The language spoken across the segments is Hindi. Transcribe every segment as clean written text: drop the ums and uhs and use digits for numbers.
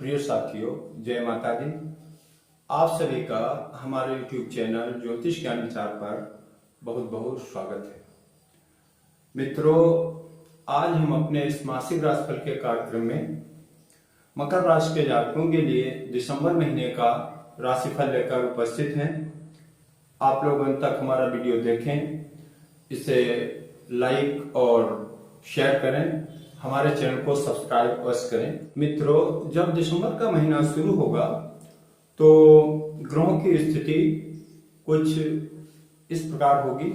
प्रिय साथियों, जय माता दी। आप सभी का हमारे YouTube चैनल ज्योतिष ज्ञान विचार पर बहुत बहुत स्वागत है। मित्रों, आज हम अपने इस मासिक राशिफल के कार्यक्रम में मकर राशि के जातकों के लिए दिसंबर महीने का राशिफल लेकर उपस्थित हैं। आप लोग अंत तक हमारा वीडियो देखें, इसे लाइक और शेयर करें, हमारे चैनल को सब्सक्राइब अवश्य करें। मित्रों, जब दिसंबर का महीना शुरू होगा तो ग्रहों की स्थिति कुछ इस प्रकार होगी।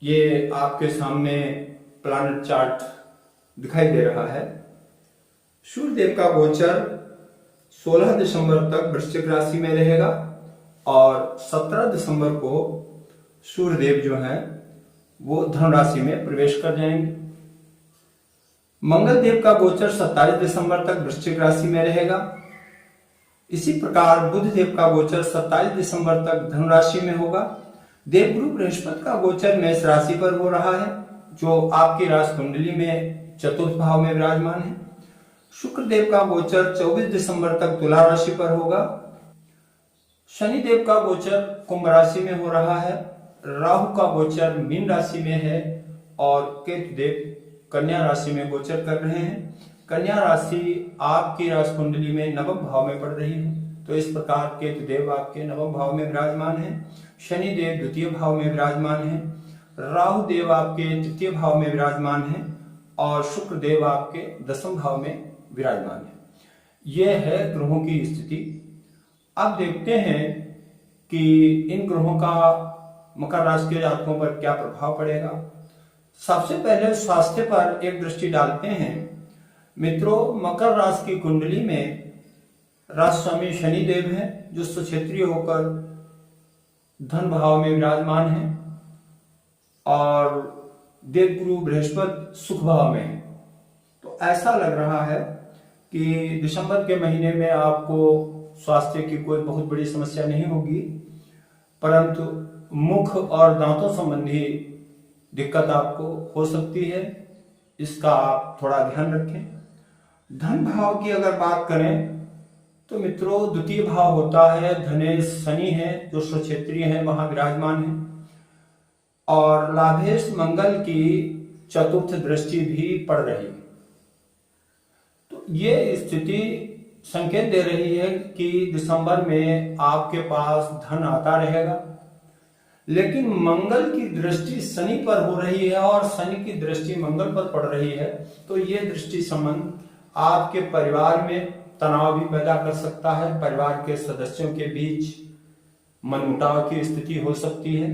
ये आपके सामने प्लैनेट चार्ट दिखाई दे रहा है। सूर्य देव का गोचर 16 दिसंबर तक वृश्चिक राशि में रहेगा और 17 दिसंबर को सूर्य देव जो है वो धनु राशि में प्रवेश कर जाएंगे। मंगल देव का गोचर 27 दिसंबर तक वृश्चिक राशि में रहेगा। इसी प्रकार बुध देव का गोचर 27 दिसंबर तक धनु राशि में होगा। देवगुरु बृहस्पति का गोचर मेष राशि पर हो रहा है, जो आपकी राशि कुंडली में चतुर्थ भाव में विराजमान है। शुक्र देव का गोचर 24 दिसंबर तक तुला राशि पर होगा। शनि देव का गोचर कुंभ राशि में हो रहा है। राहु का गोचर मीन राशि में है और केतु देव कन्या राशि में गोचर कर रहे हैं। कन्या राशि आपकी राशि कुंडली में नवम भाव में पड़ रही है, तो इस प्रकार केतु देव आपके नवम भाव में विराजमान है। शनि देव द्वितीय भाव में विराजमान है। राहु देव आपके तृतीय भाव में विराजमान है और शुक्र देव आपके दसम भाव में विराजमान है। यह है ग्रहों की स्थिति। अब देखते हैं कि इन ग्रहों का मकर राशि के जातकों पर क्या प्रभाव पड़ेगा। सबसे पहले स्वास्थ्य पर एक दृष्टि डालते हैं। मित्रों, मकर राशि की कुंडली में राशि स्वामी शनि देव है, जो स्वक्षेत्रीय होकर धन भाव में विराजमान है और देवगुरु बृहस्पति सुख भाव में है। तो ऐसा लग रहा है कि दिसंबर के महीने में आपको स्वास्थ्य की कोई बहुत बड़ी समस्या नहीं होगी, परंतु मुख और दांतों संबंधी दिक्कत आपको हो सकती है। इसका आप थोड़ा ध्यान रखें। धन भाव की अगर बात करें तो मित्रों, द्वितीय भाव होता है धनेश, शनि है जो स्वक्षेत्रीय है, वहां विराजमान है और लाभेश मंगल की चतुर्थ दृष्टि भी पड़ रही है। तो ये स्थिति संकेत दे रही है कि दिसंबर में आपके पास धन आता रहेगा, लेकिन मंगल की दृष्टि शनि पर हो रही है और शनि की दृष्टि मंगल पर पड़ रही है। तो ये दृष्टि संबंध आपके परिवार में तनाव भी पैदा कर सकता है। परिवार के सदस्यों के बीच मनमुटाव की स्थिति हो सकती है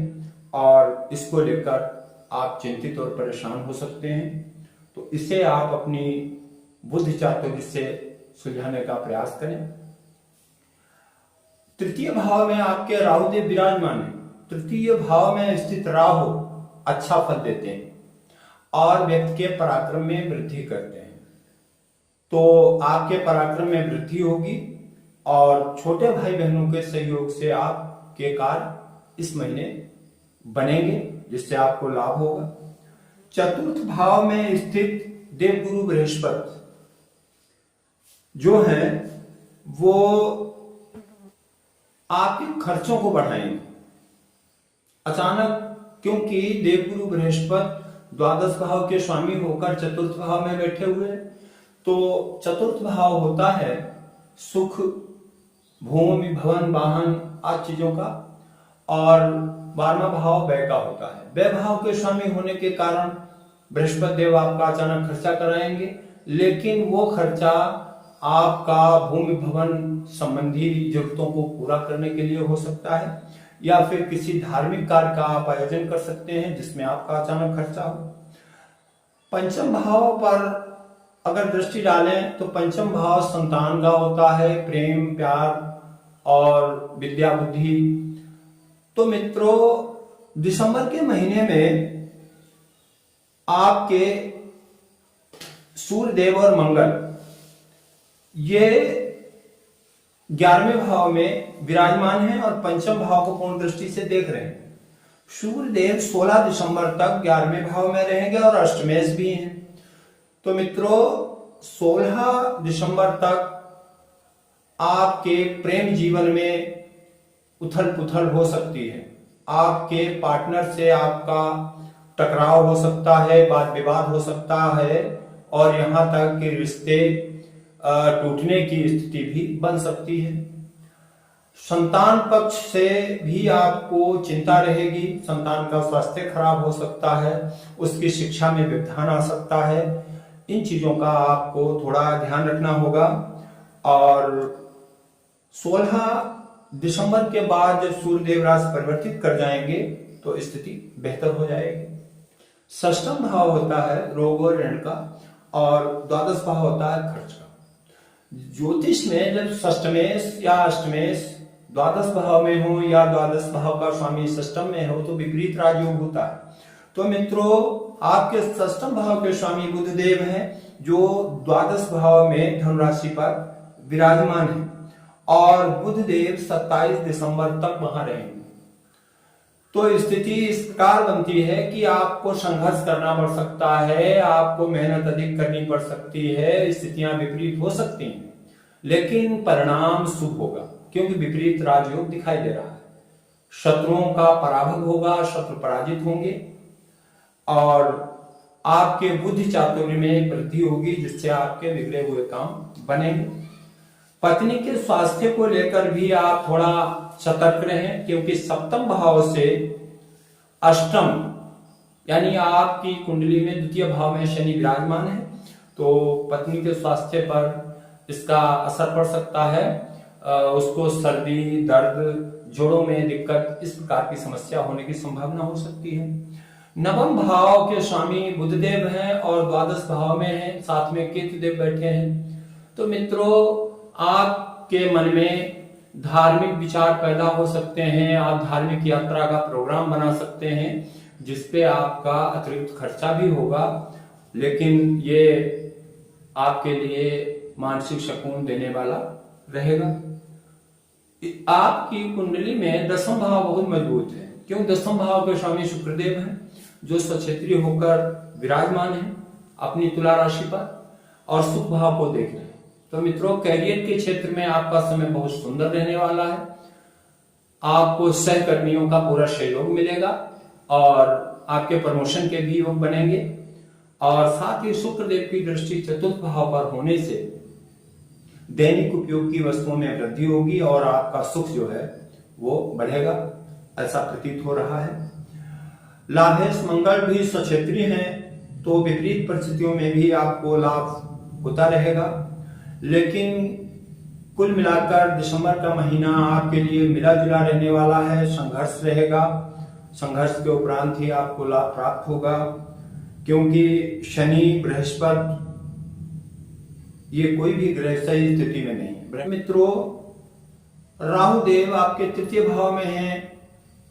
और इसको लेकर आप चिंतित और परेशान हो सकते हैं। तो इसे आप अपनी बुद्धि चातुर्य से सुलझाने का प्रयास करें। तृतीय भाव में आपके राहु देव विराजमान है। तृतीय भाव में स्थित राहु अच्छा फल देते हैं और व्यक्ति के पराक्रम में वृद्धि करते हैं। तो आपके पराक्रम में वृद्धि होगी और छोटे भाई बहनों के सहयोग से आपके कार्य इस महीने बनेंगे, जिससे आपको लाभ होगा। चतुर्थ भाव में स्थित देवगुरु बृहस्पति जो है वो आपके खर्चों को बढ़ाएंगे अचानक, क्योंकि देवगुरु बृहस्पति द्वादश भाव के स्वामी होकर चतुर्थ भाव में बैठे हुए। तो चतुर्थ भाव होता है सुख, भूमि, भवन, वाहन आदि चीजों का, और 12वां भाव व्यय का होता है। व्यय भाव के स्वामी होने के कारण बृहस्पति देव आपका अचानक खर्चा कराएंगे, लेकिन वो खर्चा आपका भूमि भवन संबंधी जरूरतों को पूरा करने के लिए हो सकता है, या फिर किसी धार्मिक कार्य का आप आयोजन कर सकते हैं जिसमें आपका अचानक खर्चा हो। पंचम भाव पर अगर दृष्टि डालें तो पंचम भाव संतान का होता है, प्रेम, प्यार और विद्या बुद्धि। तो मित्रों, दिसंबर के महीने में आपके सूर्य देव और मंगल ये 11वें भाव में विराजमान है और पंचम भाव को पूर्ण दृष्टि से देख रहे हैं। सूर्य देव 16 दिसंबर तक 11वें भाव में रहेंगे और अष्टमेश भी हैं। तो मित्रों, 16 दिसंबर तक आपके प्रेम जीवन में उथल पुथल हो सकती है। आपके पार्टनर से आपका टकराव हो सकता है, वाद विवाद हो सकता है और यहां तक कि रिश्ते टूटने की स्थिति भी बन सकती है। संतान पक्ष से भी आपको चिंता रहेगी। संतान का स्वास्थ्य खराब हो सकता है, उसकी शिक्षा में व्यवधान आ सकता है। इन चीजों का आपको थोड़ा ध्यान रखना होगा। और 16 दिसंबर के बाद जब सूर्यदेव राशि परिवर्तित कर जाएंगे तो स्थिति बेहतर हो जाएगी। षष्ठम भाव होता है रोग और ऋण का और द्वादश भाव होता है खर्च का। ज्योतिष में जब षष्ठमेश या अष्टमेश द्वादश भाव में हो या द्वादश भाव का स्वामी षष्ठम में हो तो विपरीत राजयोग होता है। तो मित्रों, आपके षष्ठम भाव के स्वामी बुधदेव हैं जो द्वादश भाव में धनुराशि पर विराजमान है और बुधदेव 27 दिसंबर तक वहां रहेंगे। तो स्थिति इस प्रकार बनती है कि आपको संघर्ष करना पड़ सकता है, आपको मेहनत अधिक करनी पड़ सकती है, स्थितियां विपरीत हो सकती हैं, लेकिन परिणाम शुभ होगा क्योंकि विपरीत राजयोग दिखाई दे रहा है। शत्रुओं का पराभव होगा, शत्रु पराजित होंगे और आपके बुद्धि चातुर्य में वृद्धि होगी जिससे आपके बिगड़े हुए काम बनेंगे। पत्नी के स्वास्थ्य को लेकर भी आप थोड़ा सतर्क रहें क्योंकि सप्तम भाव से अष्टम यानी आपकी कुंडली में द्वितीय भाव में शनि विराजमान है, तो पत्नी के स्वास्थ्य पर इसका असर पड़ सकता है। उसको सर्दी, दर्द, जोड़ों में दिक्कत, इस प्रकार की समस्या होने की संभावना हो सकती है। नवम भाव के स्वामी बुधदेव हैं और द्वादश भाव में हैं, साथ में केतु देव बैठे हैं। तो मित्रों, आपके मन में धार्मिक विचार पैदा हो सकते हैं, आप धार्मिक यात्रा का प्रोग्राम बना सकते हैं जिसपे आपका अतिरिक्त खर्चा भी होगा, लेकिन ये आपके लिए मानसिक सुकून देने वाला रहेगा। आपकी कुंडली में दसम भाव बहुत मजबूत है क्योंकि दसम भाव के स्वामी शुक्रदेव हैं जो स्वक्षेत्रीय होकर विराजमान है अपनी तुला राशि पर और सुख भाव को देख रहे हैं। तो मित्रों, कैरियर के क्षेत्र में आपका समय बहुत सुंदर रहने वाला है। आपको सहकर्मियों का पूरा सहयोग मिलेगा और आपके प्रमोशन के भी योग बनेंगे और साथ ही शुक्रदेव की दृष्टि चतुर्थ भाव पर होने से दैनिक उपयोग की वस्तुओं में वृद्धि होगी और आपका सुख जो है वो बढ़ेगा, ऐसा प्रतीत हो रहा है। लाभेश मंगल भी स्वक्षेत्रीय हैं तो विपरीत परिस्थितियों में भी आपको लाभ होता रहेगा, लेकिन कुल मिलाकर दिसंबर का महीना आपके लिए मिला जुला रहने वाला है। संघर्ष रहेगा, संघर्ष के उपरांत ही आपको लाभ प्राप्त होगा क्योंकि शनि, बृहस्पति ये कोई भी ग्रह सही स्थिति में नहीं है। मित्रों, राहु देव आपके तृतीय भाव में हैं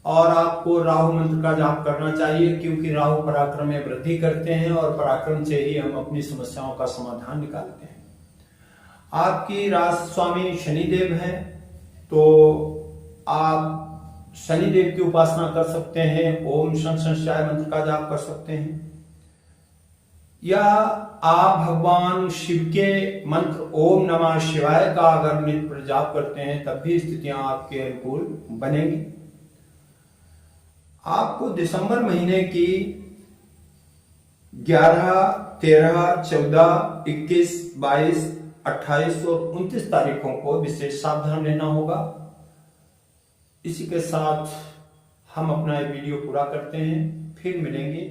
और आपको राहु मंत्र का जाप करना चाहिए क्योंकि राहु पराक्रम में वृद्धि करते हैं और पराक्रम से ही हम अपनी समस्याओं का समाधान निकालते हैं। आपकी राशि स्वामी शनिदेव हैं तो आप शनिदेव की उपासना कर सकते हैं, ओम शं शंशाय मंत्र का जाप कर सकते हैं या आप भगवान शिव के मंत्र ओम नमः शिवाय का अगर नित्य जाप करते हैं तब भी स्थितियां आपके अनुकूल बनेंगी। आपको दिसंबर महीने की 11, 13, 14, 21, 22, 28 और 29 तारीखों को विशेष सावधान रहना होगा। इसी के साथ हम अपना ये वीडियो पूरा करते हैं, फिर मिलेंगे।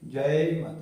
जय माता।